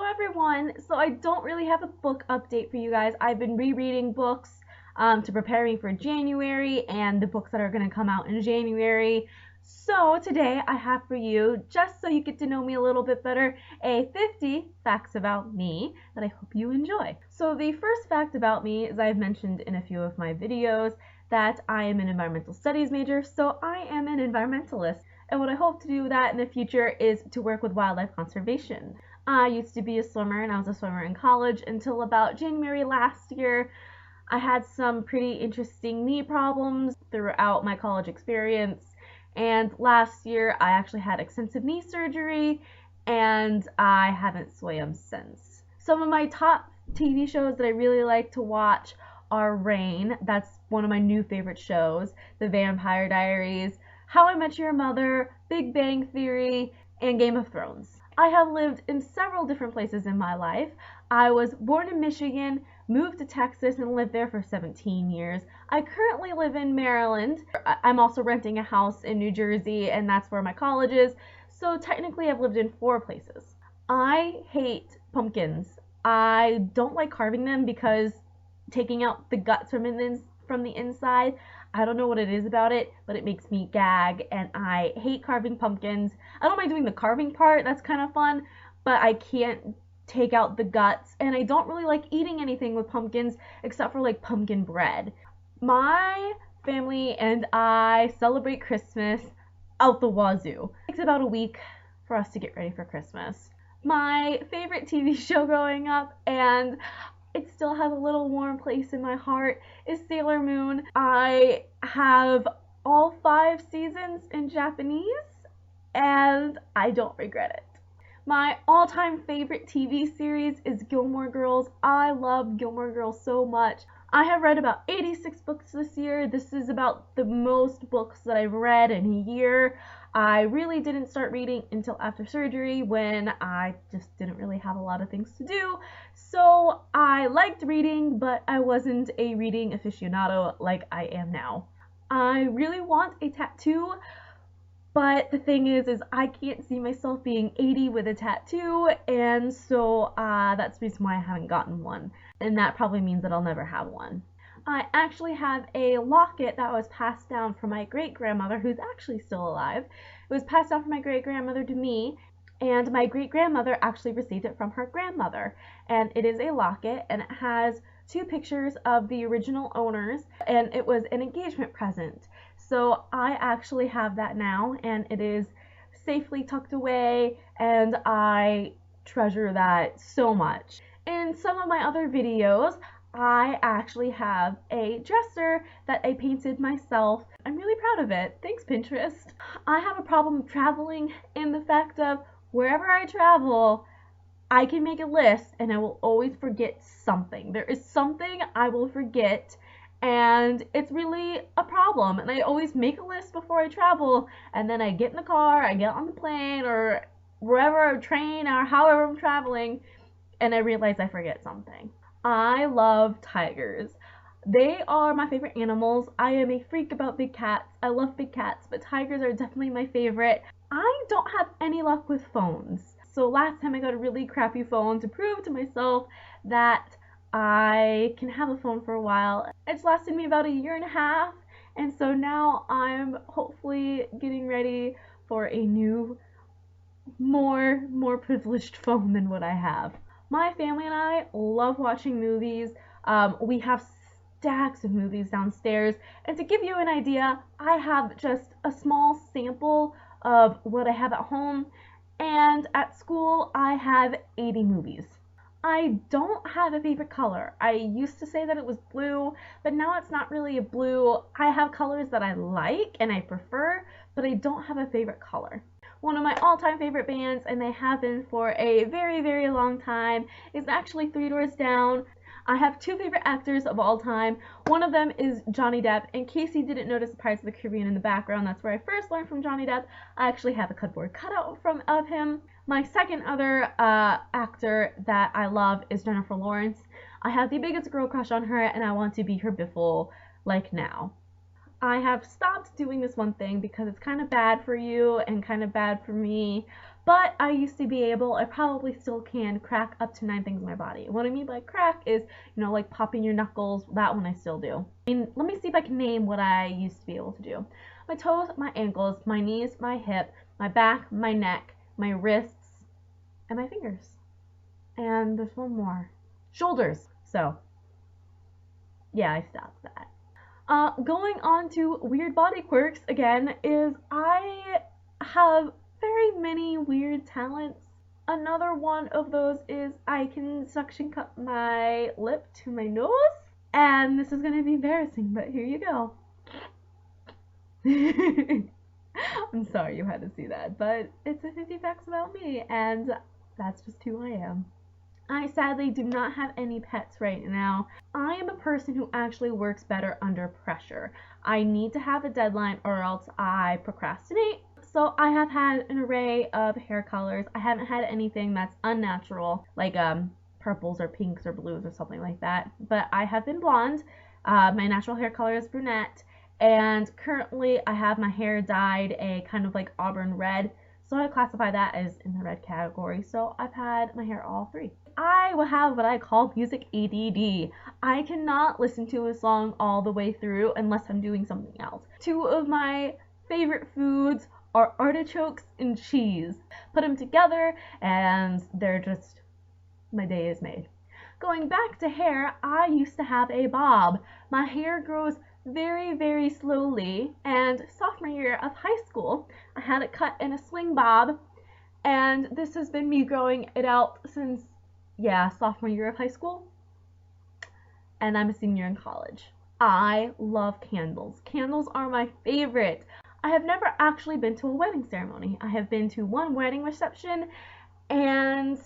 everyone. So I don't really have a book update for you guys. I've been rereading books to prepare me for January and the books that are going to come out in January. So today I have for you, just so you get to know me a little bit better, a 50 facts about me that I hope you enjoy. So the first fact about me is I've mentioned in a few of my videos that I am an environmental studies major, so I am an environmentalist. And what I hope to do with that in the future is to work with wildlife conservation. I used to be a swimmer, and I was a swimmer in college until about January last year. I had some pretty interesting knee problems throughout my college experience, and last year I actually had extensive knee surgery, and I haven't swam since. Some of my top TV shows that I really like to watch are Rain, that's one of my new favorite shows, The Vampire Diaries, How I Met Your Mother, Big Bang Theory, and Game of Thrones. I have lived in several different places in my life. I was born in Michigan, moved to Texas, and lived there for 17 years. I currently live in Maryland. I'm also renting a house in New Jersey, and that's where my college is. So technically I've lived in 4 places. I hate pumpkins. I don't like carving them because taking out the guts from the inside, I don't know what it is about it, but it makes me gag, and I hate carving pumpkins. I don't mind doing the carving part, that's kind of fun, but I can't take out the guts, and I don't really like eating anything with pumpkins except for like pumpkin bread. My family and I celebrate Christmas out the wazoo. It takes about a week for us to get ready for Christmas. My favorite TV show growing up, and it still has a little warm place in my heart, is Sailor Moon. I have all 5 seasons in Japanese, and I don't regret it. My all-time favorite TV series is Gilmore Girls. I love Gilmore Girls so much. I have read about 86 books this year. This is about the most books that I've read in a year. I really didn't start reading until after surgery when I just didn't really have a lot of things to do. So I liked reading, but I wasn't a reading aficionado like I am now. I really want a tattoo, but the thing is I can't see myself being 80 with a tattoo, and so that's the reason why I haven't gotten one. And that probably means that I'll never have one. I actually have a locket that was passed down from my great-grandmother, who's actually still alive. It was passed down from my great-grandmother to me, and my great-grandmother actually received it from her grandmother. And it is a locket, and it has 2 pictures of the original owners, and it was an engagement present. So I actually have that now, and it is safely tucked away, and I treasure that so much. In some of my other videos, I actually have a dresser that I painted myself. I'm really proud of it. Thanks, Pinterest. I have a problem traveling in the fact of wherever I travel, I can make a list and I will always forget something. There is something I will forget, and it's really a problem. And I always make a list before I travel, and then I get in the car, I get on the plane or wherever, train or however I'm traveling, and I realize I forget something. I love tigers. They are my favorite animals. I am a freak about big cats. I love big cats, but tigers are definitely my favorite. I don't have any luck with phones. So last time I got a really crappy phone to prove to myself that I can have a phone for a while. It's lasted me about a year and a half, and so now I'm hopefully getting ready for a new, more privileged phone than what I have. My family and I love watching movies. We have stacks of movies downstairs, and to give you an idea, I have just a small sample of what I have at home, and at school I have 80 movies. I don't have a favorite color. I used to say that it was blue, but now it's not really a blue. I have colors that I like and I prefer, but I don't have a favorite color. One of my all-time favorite bands, and they have been for a very, very long time, is actually 3 Doors Down. I have 2 favorite actors of all time. One of them is Johnny Depp. In case you didn't notice Pirates of the Caribbean in the background, that's where I first learned from Johnny Depp. I actually have a cardboard cutout of him. My second other actor that I love is Jennifer Lawrence. I have the biggest girl crush on her, and I want to be her biffle like now. I have stopped doing this one thing because it's kind of bad for you and kind of bad for me, But I used to be able, I probably still can, crack up to 9 things in my body. What I mean by crack is, like popping your knuckles. That one I still do. Let me see if I can name what I used to be able to do. My toes, my ankles, my knees, my hip, my back, my neck, my wrists, and my fingers. And there's one more. Shoulders. So, yeah, I stopped that. Going on to weird body quirks again is I have very many weird talents. Another one of those is I can suction cup my lip to my nose. And this is going to be embarrassing, but here you go. I'm sorry you had to see that, but it's a 50 facts about me, and that's just who I am. I sadly do not have any pets right now. I am a person who actually works better under pressure. I need to have a deadline or else I procrastinate. So I have had an array of hair colors. I haven't had anything that's unnatural, like purples or pinks or blues or something like that. But I have been blonde. My natural hair color is brunette. And currently I have my hair dyed a kind of like auburn red. So I classify that as in the red category. So I've had my hair all three. I will have what I call music ADD. I cannot listen to a song all the way through unless I'm doing something else. Two of my favorite foods are artichokes and cheese. Put them together and they're just, my day is made. Going back to hair, I used to have a bob. My hair grows very, very slowly, and sophomore year of high school, I had it cut in a swing bob, and this has been me growing it out since, sophomore year of high school, and I'm a senior in college. I love candles. Candles are my favorite. I have never actually been to a wedding ceremony. I have been to one wedding reception, and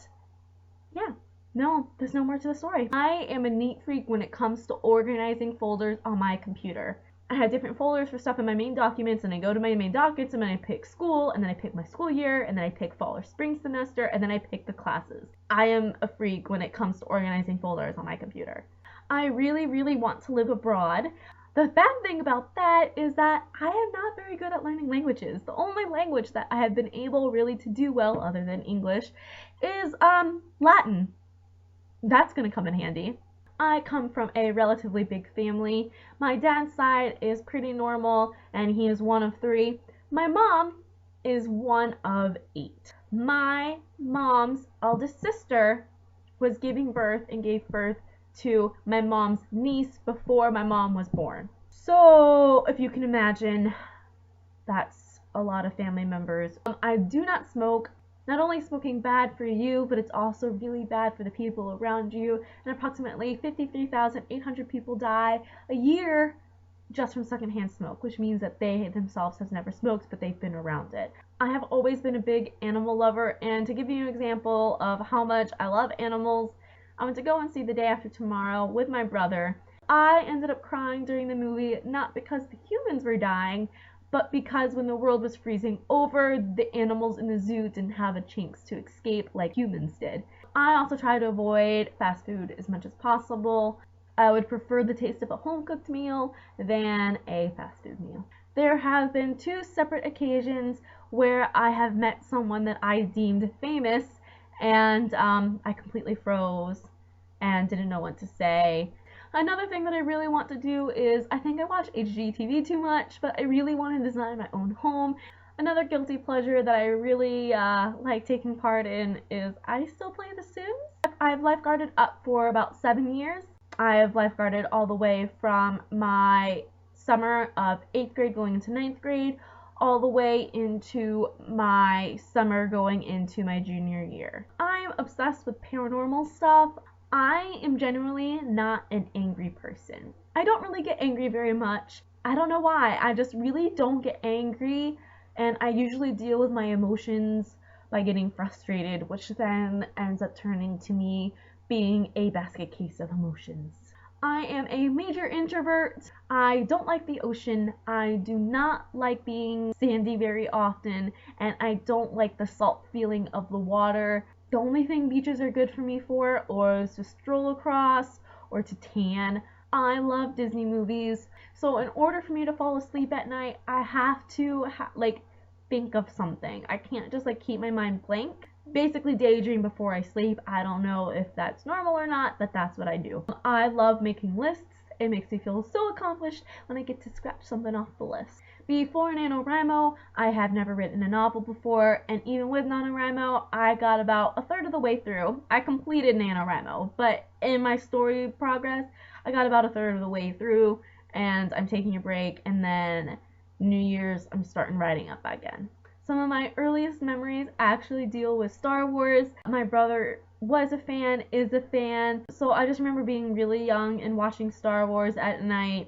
no, there's no more to the story. I am a neat freak when it comes to organizing folders on my computer. I have different folders for stuff in my main documents, and I go to my main documents, and then I pick school, and then I pick my school year, and then I pick fall or spring semester, and then I pick the classes. I am a freak when it comes to organizing folders on my computer. I really, really want to live abroad. The bad thing about that is that I am not very good at learning languages. The only language that I have been able really to do well, other than English, is Latin. That's going to come in handy. I come from a relatively big family. My dad's side is pretty normal, and he is one of 3. My mom is one of 8. My mom's eldest sister was giving birth and gave birth to my mom's niece before my mom was born. So, if you can imagine, that's a lot of family members. I do not smoke. Not only is smoking bad for you, but it's also really bad for the people around you, and approximately 53,800 people die a year just from secondhand smoke, which means that they themselves have never smoked, but they've been around it. I have always been a big animal lover, and to give you an example of how much I love animals, I went to go and see The Day After Tomorrow with my brother. I ended up crying during the movie, not because the humans were dying, but because when the world was freezing over, the animals in the zoo didn't have a chance to escape like humans did. I also try to avoid fast food as much as possible. I would prefer the taste of a home-cooked meal than a fast food meal. There have been 2 separate occasions where I have met someone that I deemed famous, and I completely froze and didn't know what to say. Another thing that I really want to do is, I think I watch HGTV too much, but I really want to design my own home. Another guilty pleasure that I really like taking part in is I still play The Sims. I've lifeguarded up for about 7 years. I have lifeguarded all the way from my summer of 8th grade going into 9th grade, all the way into my summer going into my junior year. I'm obsessed with paranormal stuff. I am generally not an angry person. I don't really get angry very much. I don't know why. I just really don't get angry, and I usually deal with my emotions by getting frustrated, which then ends up turning to me being a basket case of emotions. I am a major introvert. I don't like the ocean. I do not like being sandy very often, and I don't like the salt feeling of the water. The only thing beaches are good for me for is to stroll across or to tan. I love Disney movies, so in order for me to fall asleep at night, I have to think of something. I can't just like keep my mind blank. Basically daydream before I sleep. I don't know if that's normal or not, but that's what I do. I love making lists. It makes me feel so accomplished when I get to scratch something off the list. Before NaNoWriMo, I have never written a novel before, and even with NaNoWriMo, I got about a third of the way through. I completed NaNoWriMo, but in my story progress, I got about a third of the way through, and I'm taking a break, and then New Year's, I'm starting writing up again. Some of my earliest memories actually deal with Star Wars. My brother was a fan, is a fan, so I just remember being really young and watching Star Wars at night,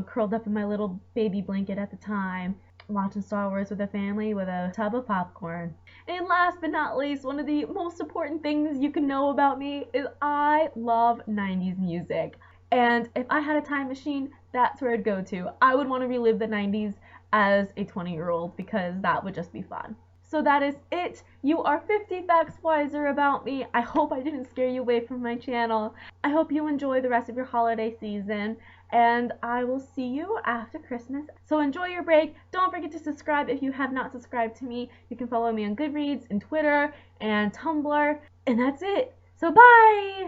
curled up in my little baby blanket at the time, watching Star Wars with a family with a tub of popcorn. And last but not least, one of the most important things you can know about me is I love 90s music. And if I had a time machine, that's where I'd go to. I would want to relive the 90s as a 20-year-old because that would just be fun. So that is it. You are 50 facts wiser about me. I hope I didn't scare you away from my channel. I hope you enjoy the rest of your holiday season, and I will see you after Christmas. So enjoy your break. Don't forget to subscribe if you have not subscribed to me. You can follow me on Goodreads and Twitter and Tumblr, and that's it. So bye!